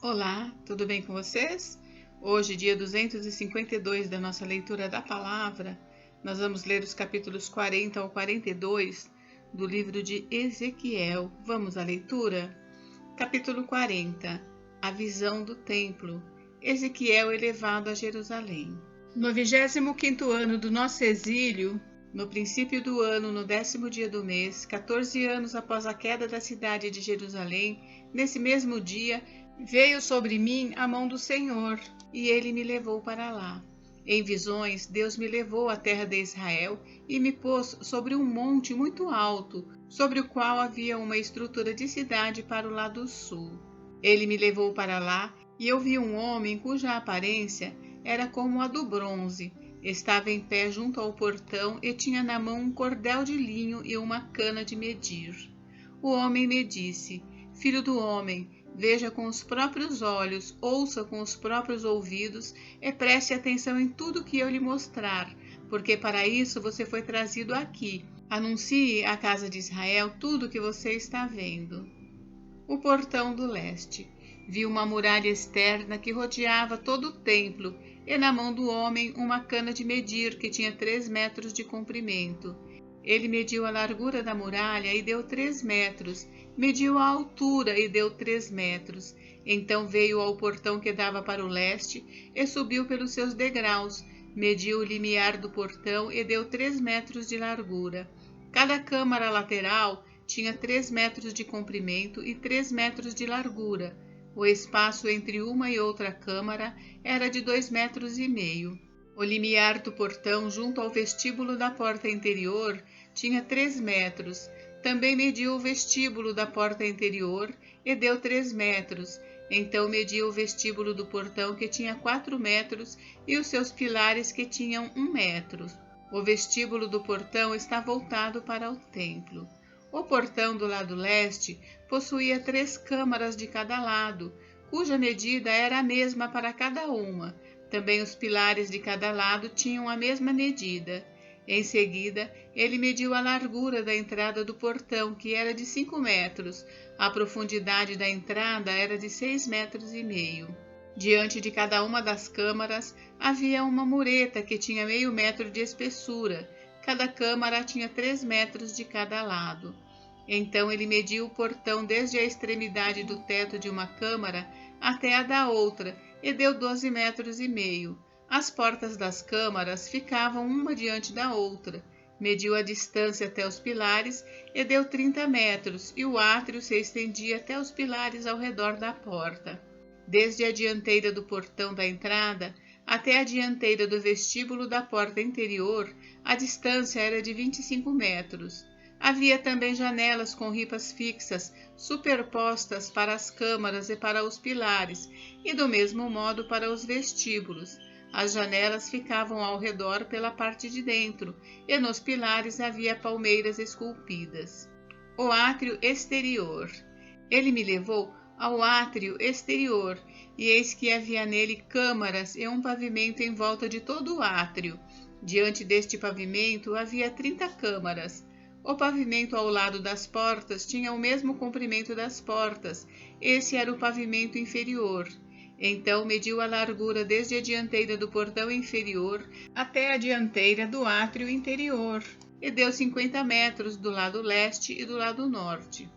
Olá, tudo bem com vocês? Hoje, dia 252 da nossa leitura da palavra, nós vamos ler os capítulos 40 ao 42 do livro de Ezequiel. Vamos à leitura? Capítulo 40. A visão do templo. Ezequiel elevado a Jerusalém. No 25º ano do nosso exílio, no princípio do ano, no 10º dia do mês, 14 anos após a queda da cidade de Jerusalém, nesse mesmo dia, veio sobre mim a mão do Senhor, e ele me levou para lá. Em visões, Deus me levou à terra de Israel e me pôs sobre um monte muito alto, sobre o qual havia uma estrutura de cidade para o lado sul. Ele me levou para lá, e eu vi um homem cuja aparência era como a do bronze. Estava em pé junto ao portão e tinha na mão um cordel de linho e uma cana de medir. O homem me disse: Filho do homem, veja com os próprios olhos, ouça com os próprios ouvidos e preste atenção em tudo que eu lhe mostrar, porque para isso você foi trazido aqui. Anuncie à casa de Israel tudo o que você está vendo. O portão do leste. Vi uma muralha externa que rodeava todo o templo, e na mão do homem uma cana de medir que tinha 3 metros de comprimento. Ele mediu a largura da muralha e deu 3 metros, mediu a altura e deu 3 metros. Então veio ao portão que dava para o leste e subiu pelos seus degraus, mediu o limiar do portão e deu 3 metros de largura. Cada câmara lateral tinha 3 metros de comprimento e 3 metros de largura. O espaço entre uma e outra câmara era de 2,5 metros. O limiar do portão junto ao vestíbulo da porta interior tinha 3 metros. Também mediu o vestíbulo da porta interior e deu 3 metros. Então mediu o vestíbulo do portão, que tinha 4 metros, e os seus pilares, que tinham 1 metro. O vestíbulo do portão está voltado para o templo. O portão do lado leste possuía 3 câmaras de cada lado, cuja medida era a mesma para cada uma. Também os pilares de cada lado tinham a mesma medida. Em seguida, ele mediu a largura da entrada do portão, que era de 5 metros. A profundidade da entrada era de 6,5 metros. Diante de cada uma das câmaras havia uma mureta que tinha meio metro de espessura. Cada câmara tinha 3 metros de cada lado. Então ele mediu o portão desde a extremidade do teto de uma câmara até a da outra, e deu 12,5 metros. As portas das câmaras ficavam uma diante da outra. Mediu a distância até os pilares e deu 30 metros, e o átrio se estendia até os pilares ao redor da porta. Desde a dianteira do portão da entrada até a dianteira do vestíbulo da porta interior, a distância era de 25 metros. Havia também janelas com ripas fixas, superpostas para as câmaras e para os pilares, e do mesmo modo para os vestíbulos. As janelas ficavam ao redor pela parte de dentro, e nos pilares havia palmeiras esculpidas. O átrio exterior. Ele me levou ao átrio exterior, e eis que havia nele câmaras e um pavimento em volta de todo o átrio. Diante deste pavimento havia 30 câmaras. O pavimento ao lado das portas tinha o mesmo comprimento das portas. Esse era o pavimento inferior. Então mediu a largura desde a dianteira do portão inferior até a dianteira do átrio interior, e deu 50 metros do lado leste e do lado norte.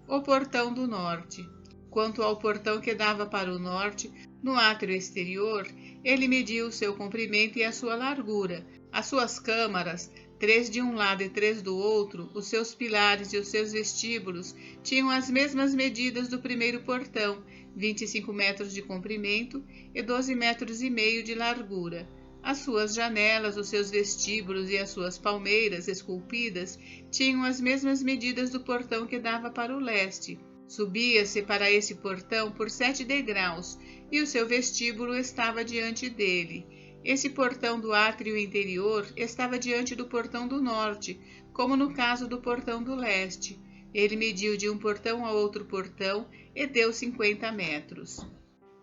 O portão do norte. Quanto ao portão que dava para o norte, no átrio exterior, ele mediu o seu comprimento e a sua largura, as suas câmaras, 3 de um lado e 3 do outro, os seus pilares e os seus vestíbulos tinham as mesmas medidas do primeiro portão, 25 metros de comprimento e 12,5 metros de largura. As suas janelas, os seus vestíbulos e as suas palmeiras esculpidas tinham as mesmas medidas do portão que dava para o leste. Subia-se para esse portão por 7 degraus, e o seu vestíbulo estava diante dele. Esse portão do átrio interior estava diante do portão do norte, como no caso do portão do leste. Ele mediu de um portão a outro portão e deu 50 metros.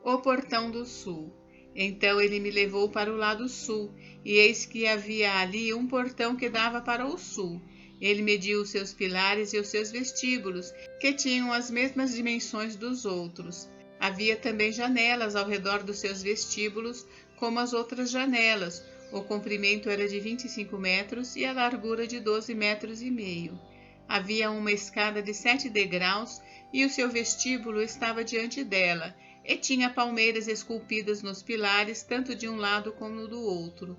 O portão do sul. Então ele me levou para o lado sul, e eis que havia ali um portão que dava para o sul. Ele mediu os seus pilares e os seus vestíbulos, que tinham as mesmas dimensões dos outros. Havia também janelas ao redor dos seus vestíbulos, como as outras janelas. O comprimento era de 25 metros e a largura de 12 metros e meio. Havia uma escada de 7 degraus e o seu vestíbulo estava diante dela, e tinha palmeiras esculpidas nos pilares, tanto de um lado como do outro.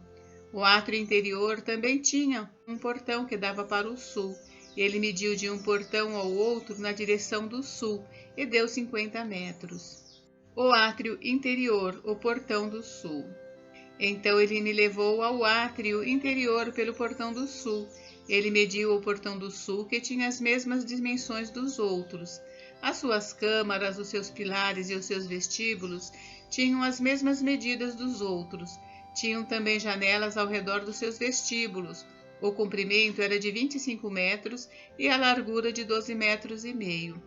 O átrio interior também tinha um portão que dava para o sul. Ele mediu de um portão ao outro na direção do sul e deu 50 metros. O átrio interior, o portão do sul. Então ele me levou ao átrio interior pelo portão do sul. Ele mediu o portão do sul, que tinha as mesmas dimensões dos outros. As suas câmaras, os seus pilares e os seus vestíbulos tinham as mesmas medidas dos outros. Tinham também janelas ao redor dos seus vestíbulos. O comprimento era de 25 metros e a largura de 12 metros e meio.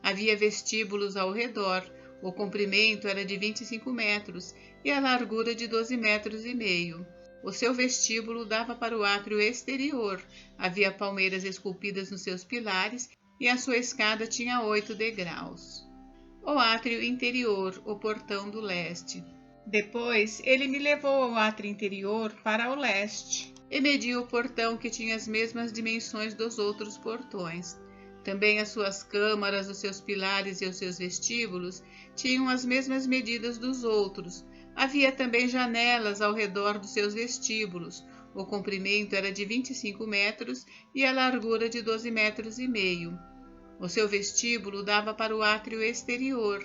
Havia vestíbulos ao redor. O comprimento era de 25 metros e a largura de 12 metros e meio. O seu vestíbulo dava para o átrio exterior. Havia palmeiras esculpidas nos seus pilares e a sua escada tinha 8 degraus. O átrio interior, o portão do leste. Depois ele me levou ao átrio interior para o leste e mediu o portão, que tinha as mesmas dimensões dos outros portões. Também as suas câmaras, os seus pilares e os seus vestíbulos tinham as mesmas medidas dos outros. Havia também janelas ao redor dos seus vestíbulos. O comprimento era de 25 metros e a largura de 12 metros e meio. O seu vestíbulo dava para o átrio exterior.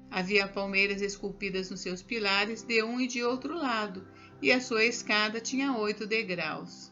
Havia palmeiras esculpidas nos seus pilares de um e de outro lado, e a sua escada tinha 8 degraus.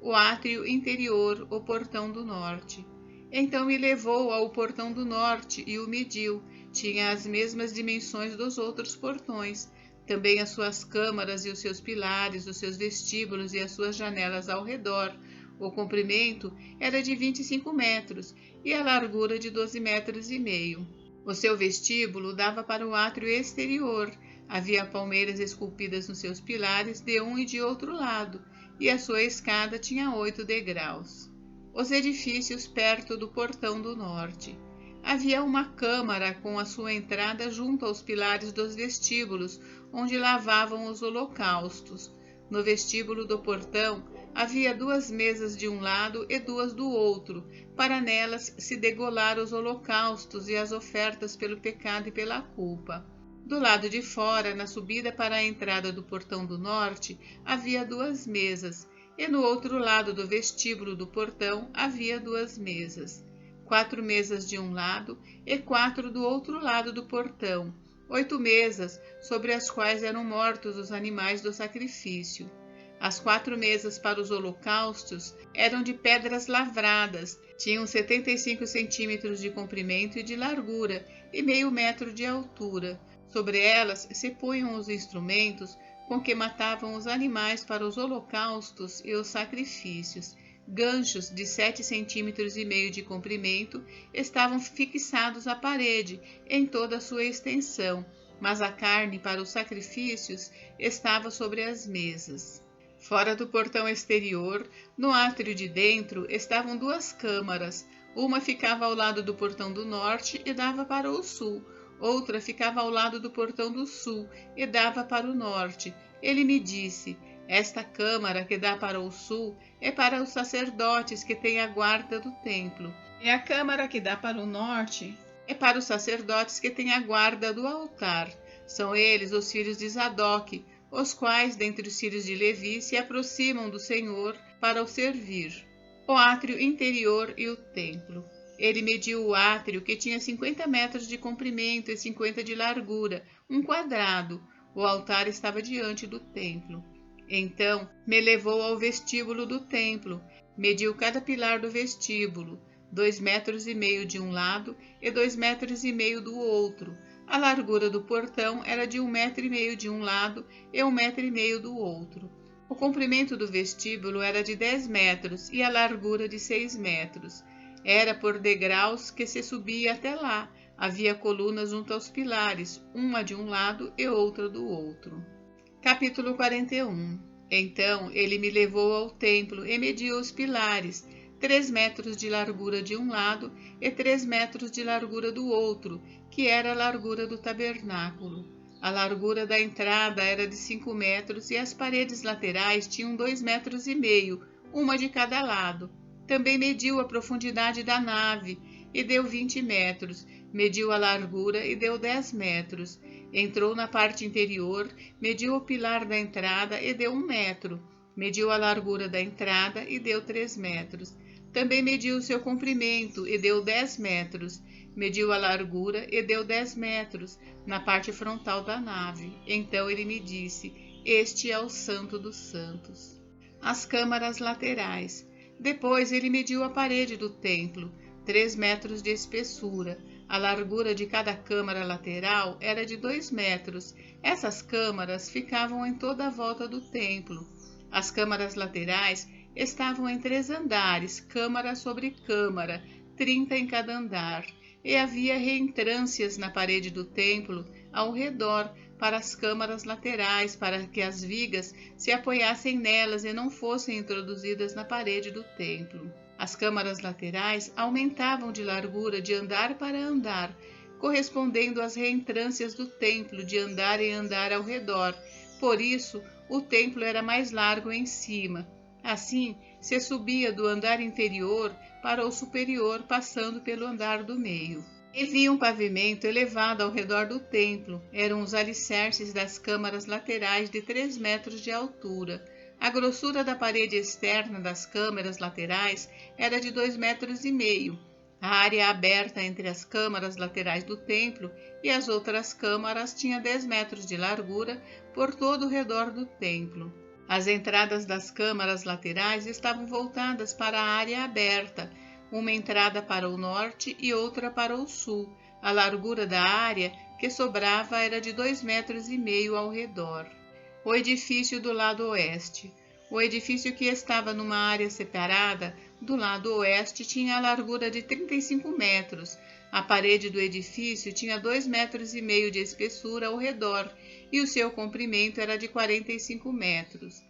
O átrio interior, o portão do norte. Então me levou ao portão do norte e o mediu. Tinha as mesmas dimensões dos outros portões. Também as suas câmaras e os seus pilares, os seus vestíbulos e as suas janelas ao redor. O comprimento era de 25 metros e a largura de 12 metros e meio. O seu vestíbulo dava para o átrio exterior. Havia palmeiras esculpidas nos seus pilares de um e de outro lado, e a sua escada tinha 8 degraus. Os edifícios perto do portão do norte. Havia uma câmara com a sua entrada junto aos pilares dos vestíbulos, onde lavavam os holocaustos. No vestíbulo do portão havia 2 mesas de um lado e 2 do outro, para nelas se degolar os holocaustos e as ofertas pelo pecado e pela culpa. Do lado de fora, na subida para a entrada do portão do norte, havia 2 mesas, e no outro lado do vestíbulo do portão havia 2 mesas. 4 mesas de um lado e 4 do outro lado do portão. 8 mesas, sobre as quais eram mortos os animais do sacrifício. As 4 mesas para os holocaustos eram de pedras lavradas, tinham 75 centímetros de comprimento e de largura, e meio metro de altura. Sobre elas se punham os instrumentos com que matavam os animais para os holocaustos e os sacrifícios. Ganchos de 7 centímetros e meio de comprimento estavam fixados à parede em toda a sua extensão, mas a carne para os sacrifícios estava sobre as mesas. Fora do portão exterior, no átrio de dentro, estavam 2 câmaras. Uma ficava ao lado do portão do norte e dava para o sul. Outra ficava ao lado do portão do sul e dava para o norte. Ele me disse: esta câmara que dá para o sul é para os sacerdotes que têm a guarda do templo. E a câmara que dá para o norte é para os sacerdotes que têm a guarda do altar. São eles os filhos de Zadok, os quais, dentre os filhos de Levi, se aproximam do Senhor para o servir. O átrio interior e o templo. Ele mediu o átrio, que tinha 50 metros de comprimento e 50 de largura, um quadrado. O altar estava diante do templo. Então me levou ao vestíbulo do templo. Mediu cada pilar do vestíbulo, 2,5 metros de um lado e 2,5 metros do outro. A largura do portão era de 1,5 metro de um lado e 1,5 metro do outro. O comprimento do vestíbulo era de 10 metros e a largura de 6 metros. Era por degraus que se subia até lá. Havia colunas junto aos pilares, uma de um lado e outra do outro. Capítulo 41. Então ele me levou ao templo e mediu os pilares, 3 metros de largura de um lado e 3 metros de largura do outro, que era a largura do tabernáculo. A largura da entrada era de 5 metros e as paredes laterais tinham 2,5 metros, uma de cada lado. Também mediu a profundidade da nave e deu 20 metros. Mediu a largura e deu 10 metros. Entrou na parte interior, mediu o pilar da entrada e deu 1 metro. Mediu a largura da entrada e deu 3 metros. Também mediu o seu comprimento e deu 10 metros. Mediu a largura e deu 10 metros na parte frontal da nave. Então ele me disse: este é o Santo dos Santos. As câmaras laterais. Depois ele mediu a parede do templo, 3 metros de espessura. A largura de cada câmara lateral era de 2 metros. Essas câmaras ficavam em toda a volta do templo. As câmaras laterais estavam em 3 andares, câmara sobre câmara, 30 em cada andar. E havia reentrâncias na parede do templo ao redor para as câmaras laterais, para que as vigas se apoiassem nelas e não fossem introduzidas na parede do templo. As câmaras laterais aumentavam de largura de andar para andar, correspondendo às reentrâncias do templo de andar em andar ao redor. Por isso, o templo era mais largo em cima. Assim, se subia do andar inferior para o superior, passando pelo andar do meio. E vi um pavimento elevado ao redor do templo. Eram os alicerces das câmaras laterais de 3 metros de altura. A grossura da parede externa das câmaras laterais era de 2,5 metros. A área aberta entre as câmaras laterais do templo e as outras câmaras tinha 10 metros de largura por todo o redor do templo. As entradas das câmaras laterais estavam voltadas para a área aberta, uma entrada para o norte e outra para o sul. A largura da área que sobrava era de 2,5 metros ao redor. O edifício do lado oeste. O edifício que estava numa área separada do lado oeste tinha a largura de 35 metros. A parede do edifício tinha 2,5 metros de espessura ao redor e o seu comprimento era de 45 metros.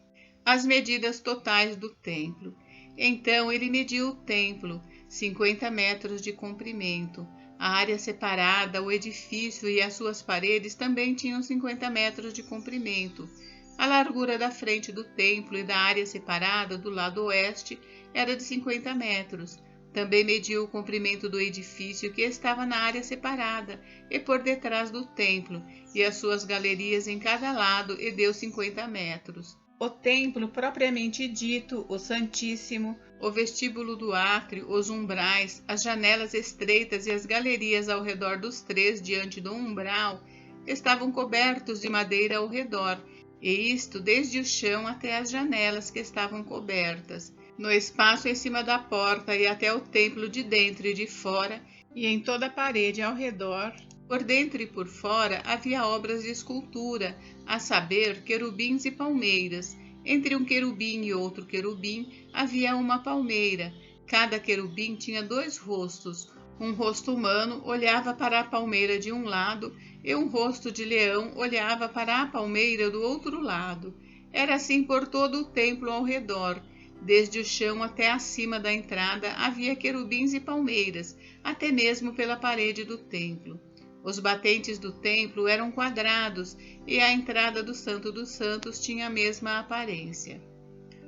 As medidas totais do templo. Então ele mediu o templo, 50 metros de comprimento. A área separada, o edifício e as suas paredes também tinham 50 metros de comprimento. A largura da frente do templo e da área separada do lado oeste era de 50 metros. Também mediu o comprimento do edifício que estava na área separada e por detrás do templo, e as suas galerias em cada lado, e deu 50 metros. O templo propriamente dito, o Santíssimo, o vestíbulo do átrio, os umbrais, as janelas estreitas e as galerias ao redor dos 3 diante do umbral, estavam cobertos de madeira ao redor, e isto desde o chão até as janelas que estavam cobertas. No espaço em cima da porta e até o templo de dentro e de fora, e em toda a parede ao redor, por dentro e por fora, havia obras de escultura, a saber, querubins e palmeiras. Entre um querubim e outro querubim havia uma palmeira. Cada querubim tinha 2 rostos. Um rosto humano olhava para a palmeira de um lado e um rosto de leão olhava para a palmeira do outro lado. Era assim por todo o templo ao redor. Desde o chão até acima da entrada havia querubins e palmeiras, até mesmo pela parede do templo. Os batentes do templo eram quadrados e a entrada do Santo dos Santos tinha a mesma aparência.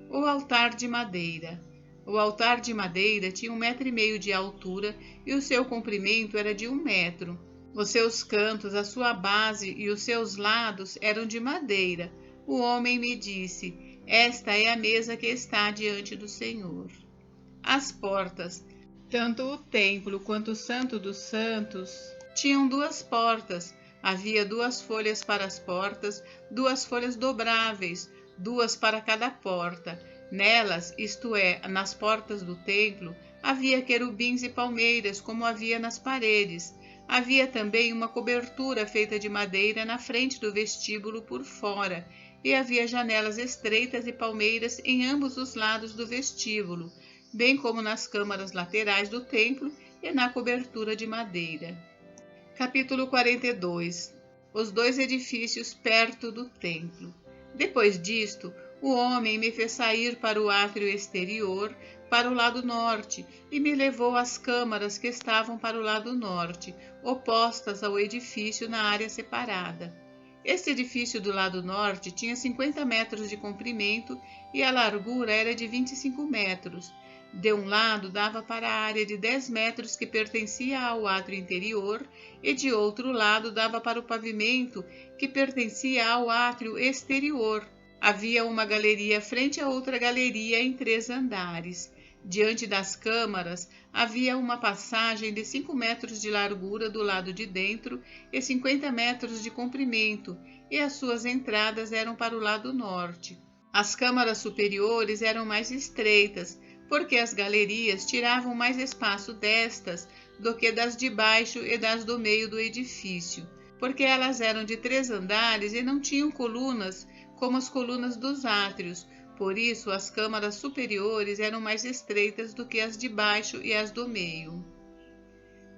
O altar de madeira. O altar de madeira tinha 1,5 metros de altura e o seu comprimento era de 1 metro. Os seus cantos, a sua base e os seus lados eram de madeira. O homem me disse: esta é a mesa que está diante do Senhor. As portas. Tanto o templo quanto o Santo dos Santos tinham 2 portas. Havia 2 folhas para as portas, 2 folhas dobráveis, 2 para cada porta. Nelas, isto é, nas portas do templo, havia querubins e palmeiras, como havia nas paredes. Havia também uma cobertura feita de madeira na frente do vestíbulo por fora, e havia janelas estreitas e palmeiras em ambos os lados do vestíbulo, bem como nas câmaras laterais do templo e na cobertura de madeira. Capítulo 42. Os 2 edifícios perto do templo. Depois disto, o homem me fez sair para o átrio exterior, para o lado norte e me levou às câmaras que estavam para o lado norte, opostas ao edifício na área separada. Este edifício do lado norte tinha 50 metros de comprimento e a largura era de 25 metros. De um lado dava para a área de 10 metros que pertencia ao átrio interior e de outro lado dava para o pavimento que pertencia ao átrio exterior. Havia uma galeria frente a outra galeria em 3 andares. Diante das câmaras havia uma passagem de 5 metros de largura do lado de dentro e 50 metros de comprimento, e as suas entradas eram para o lado norte. As câmaras superiores eram mais estreitas, porque as galerias tiravam mais espaço destas do que das de baixo e das do meio do edifício, porque elas eram de 3 andares e não tinham colunas como as colunas dos átrios. Por isso, as câmaras superiores eram mais estreitas do que as de baixo e as do meio.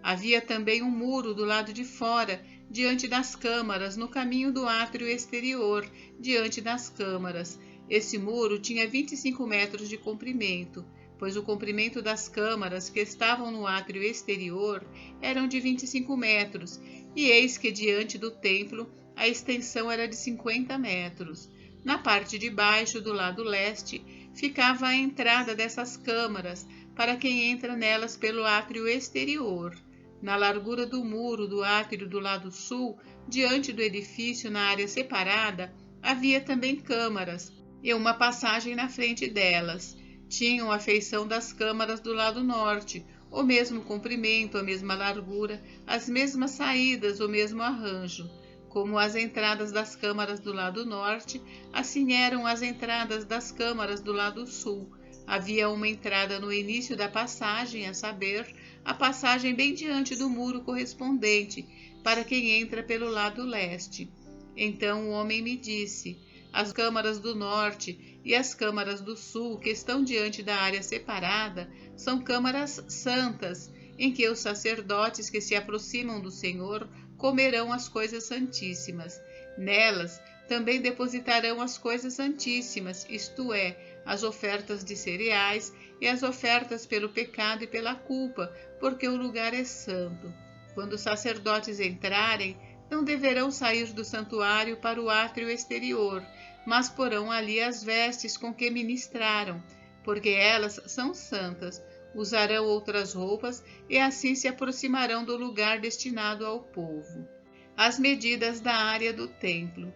Havia também um muro do lado de fora, diante das câmaras, no caminho do átrio exterior, diante das câmaras. Esse muro tinha 25 metros de comprimento, pois o comprimento das câmaras que estavam no átrio exterior eram de 25 metros, e eis que diante do templo a extensão era de 50 metros. Na parte de baixo, do lado leste, ficava a entrada dessas câmaras, para quem entra nelas pelo átrio exterior. Na largura do muro do átrio do lado sul, diante do edifício na área separada, havia também câmaras, e uma passagem na frente delas. Tinham a feição das câmaras do lado norte, o mesmo comprimento, a mesma largura, as mesmas saídas, o mesmo arranjo. Como as entradas das câmaras do lado norte, assim eram as entradas das câmaras do lado sul. Havia uma entrada no início da passagem, a saber, a passagem bem diante do muro correspondente, para quem entra pelo lado leste. Então o homem me disse: as câmaras do norte e as câmaras do sul, que estão diante da área separada, são câmaras santas, em que os sacerdotes que se aproximam do Senhor comerão as coisas santíssimas. Nelas também depositarão as coisas santíssimas, isto é, as ofertas de cereais e as ofertas pelo pecado e pela culpa, porque o lugar é santo. Quando os sacerdotes entrarem, não deverão sair do santuário para o átrio exterior, mas porão ali as vestes com que ministraram, porque elas são santas. Usarão outras roupas e assim se aproximarão do lugar destinado ao povo. As medidas da área do templo.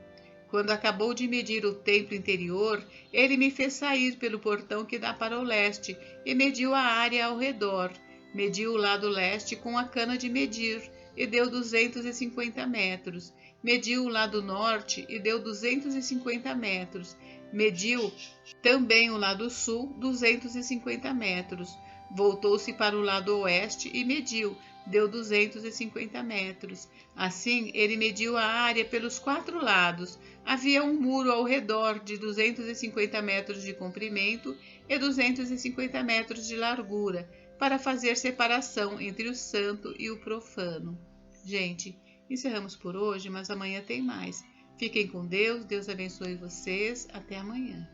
Quando acabou de medir o templo interior, ele me fez sair pelo portão que dá para o leste e mediu a área ao redor. Mediu o lado leste com a cana de medir e deu 250 metros. Mediu o lado norte e deu 250 metros. Mediu também o lado sul, 250 metros. Voltou-se para o lado oeste e mediu, deu 250 metros. Assim, ele mediu a área pelos 4 lados. Havia um muro ao redor de 250 metros de comprimento e 250 metros de largura, para fazer separação entre o santo e o profano. Gente, encerramos por hoje, mas amanhã tem mais. Fiquem com Deus, Deus abençoe vocês. Até amanhã.